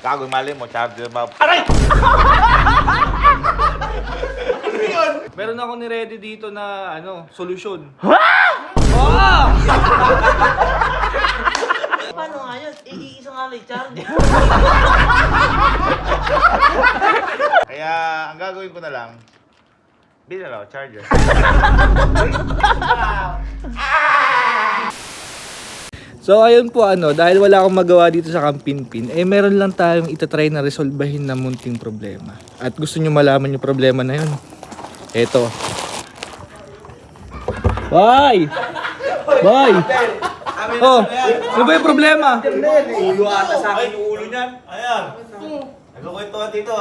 Gago, mali mo, charger ba? Aray! Ano yun? Meron ako ni-ready dito na, solusyon. Paano nga yun? Iisa nga lang charger. Kaya, ang gagawin ko na lang, bilhin na lang ako, charger. So ayun po dahil wala akong magawa dito sa Kampinpin, meron lang tayong itatry na resolbahin na munting problema. At gusto nyo malaman yung problema na yun? Eto. Boy! Boy! Oh, ano ba yung problema? Ulo ata sa akin yung ulo niyan. Ayan. Nagkukwentuhan dito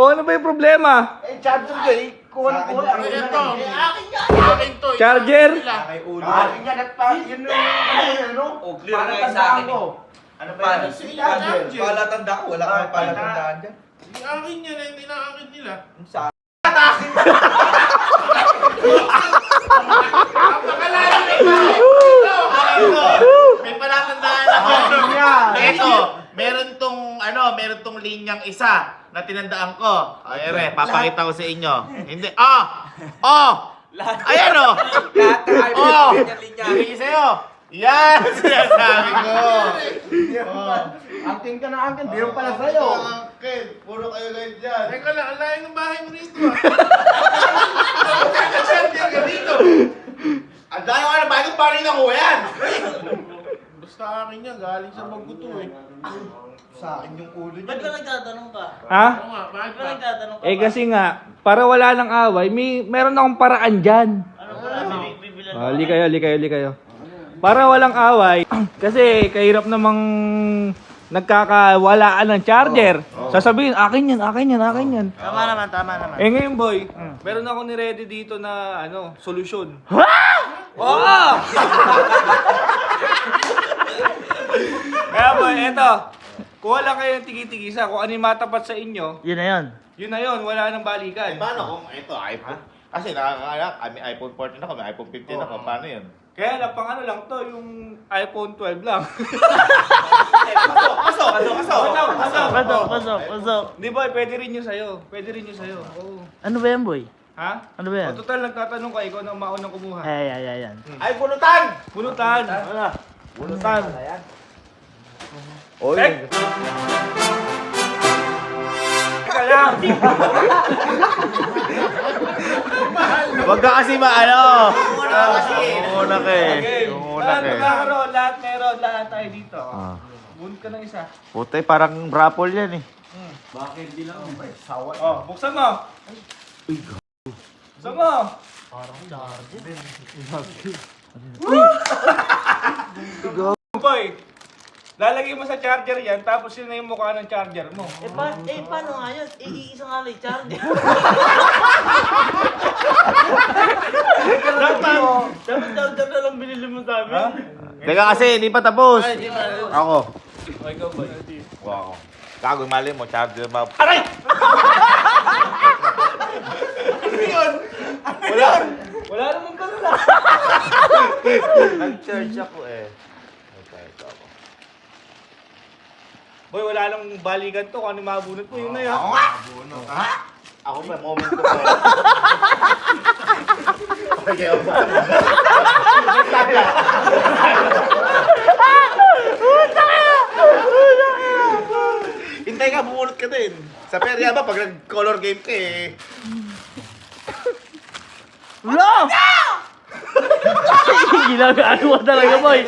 Oh, ano ba yung problema? Charger ko eh. Kuha na kuha. Akin yan! Akin to! Charger? Kay ulo. Akin yan at pa, yun yung O, clear na yung sa akin eh. Ano ba yan? Charger. Palatanda ko. Wala kang palatandaan dyan. Hindi akin yan, hindi na akin nila. Sa Napakalala na ito! May palatandaan ako. Ito, meron tong linyang isa na tinandaan ko. Ay, papakita ko sa inyo. Hindi, ayan o! Hindi sa'yo. Yan, sinasabi ko. Angkin ka na angkin. Biro pala sa'yo. Puro kayo guys dyan. Teka lang, ang layo ng bahay mo rito ah. Nag-charger ka dito. Ang dahil ko na, bakit pa rin ako yan? Basta akin yan, galing sa Maguto eh. Sa akin yung ulo Ba't niya. ka nagtatanong ka? Ha? Oo nga, bakit Ba't ka ba? nagtatanong ka? Kasi nga, para wala ng away, meron akong paraan dyan. Ano pala? Bibilan mo? Li kayo. Para walang away, kasi kahirap namang nagkakawalaan ng charger. Sasabihin, akin yan. Tama naman. Ngayon boy, meron ako ni-ready dito na, solusyon. Kaya boy, eto. Kuha lang kayo ng tigi-tigisa kung ano yung matapat sa inyo. Yun na yun. Yun na yun, wala nang balikan. Paano kung ito, iPhone? Kasi nakakaanak, may iPhone 14 ako, may iPhone 15 ako, paano yun? Kaya lang, pang lang to, yung iPhone 12 lang. Pasok. Di boy, pwede rin yun sa'yo. Oo. Ano ba yan, boy? Ha? Ano ba yan? O total, nagtatanong ka, ikaw na maunang kumuha. Ayan. Ay, bunutan! Bunutan. Bunutan! Oy. Teka lang. Huwag ka kasi maano! Umunak Okay. Umunak Lahat lahat meron, lahat tayo dito. Bunot ka ng isa. Putay, parang brapol yan eh. Oh, buksan mo. Buksan mo. Boy, lalagay mo sa charger yan, tapos yun na yung mukha ng charger mo. Paano nga yun? Iisa nga lang charger. Dapat charger na lang binili mo sa amin. Teka kasi, hindi pa tapos. Ay, di ba? Ako. O, ikaw boy. Wow. Gago, mali mo, charger ba? Aray! Wala namang ganun lang. Nag-charge ako eh. Ito ako. Boy, wala nang balikan to. Kung ano yung mabunot mo, yun na yan. Ako nga! Ako pa, moment ko pa. Okay, ako ba? Hintay ka, bumunot ka din. Sa perya ba, pag nag-color game ka eh. Wala! Ginagawa mo talaga, boy.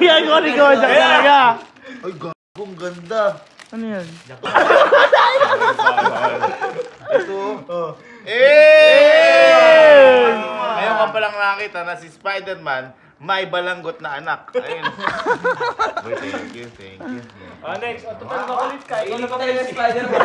Ginagawa ni Kojak talaga. Ay, gagong ganda. Ano yan? Ito. Eh! Ngayon ka palang nakita na si Spider-Man may balanggot na anak. Ayun. Boy, thank you. Next, total makulit ka. Ikaw na pa kayo Spider-Man.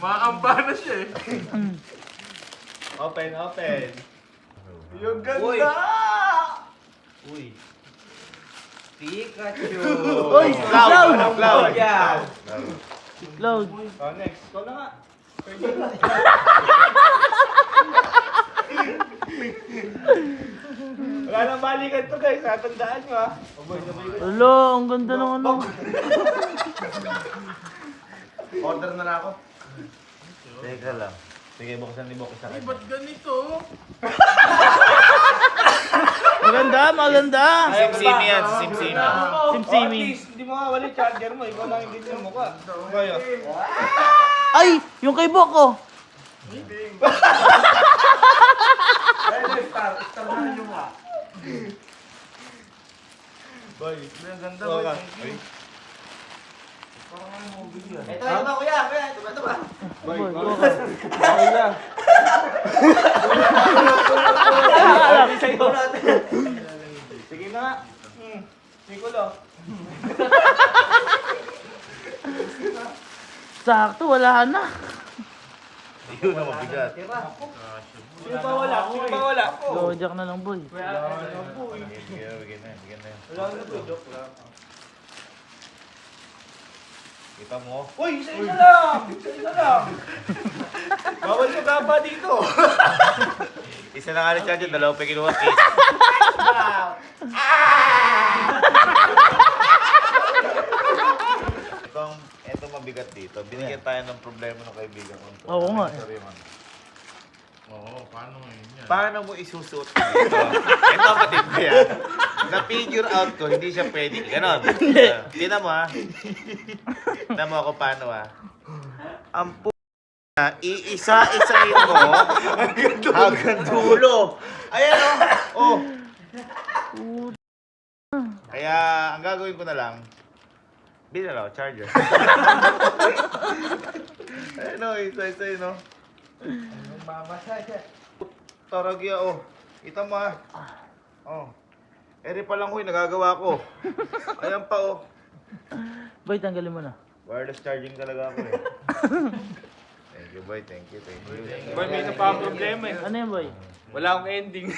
Maamba na siya eh. Open. Yung ganda! Uy. Pikachu. Uy, Cloud. Yan. Cloud. Oh, next. Ikaw na nga. Wala nang balikan to guys, tandaan nyo ha. Alo, ang ganda ng ano. Order na ako. Teka lang. Sige, buksan ni Boko sa Ay, akin. ba't ganito? Maganda, maganda. Simsimi yan, simsimi. Simsimi. Hindi mo mawala yung charger mo, ikaw lang hindi yung mukha. Kaya. Ay, yung kay Bok oh. Star na yung nga. Boy, Ang ganda Oo boy. ka. Thank you. Parang ano mo bigyan. Ito ba kuya? Kuya, ito ba? boy, Boy, boy. Bok. Okay lang. Sige na nga. Sikulo. Sakto, wala na. Yun ang mabigat. Sino pa wala? Sino pa wala? Lojak na lang, boy. Bigyan na, bigyan na. Wala na to, joke lang. Kita mo? Uy, isa-isa lang! Isa-isa lang! Bawal ka gaba dito! Isa na nga ni Chancho, dalawa pa kinuha case. Ito mabigat dito. Binigyan tayo ng problema ng kaibigan ko. Oo nga eh. Sorry, man. Oo, paano ngayon yan? Paano mo isusuot ko dito? Ito kapatid ko yan. Na-figure out ko, hindi siya pwede. Ganon. Tingnan mo ha. Tingnan mo ako paano ha. Ang na iisa-isain mo hanggang dulo. Ayan o. Oh. Kaya ang gagawin ko na lang, bilhin na lang ako, charger. Ayan o, isa-isa yun o. Taragya oh. Kita mo ah. Oh. Eri pa lang huy, nagagawa ko. Ayan pa oh. Boy, tanggalin mo na. Wireless charging talaga ako eh. Thank you boy, thank you, thank you. Boy, may isa pa ang problema eh. Ano yan, boy? Wala akong ending.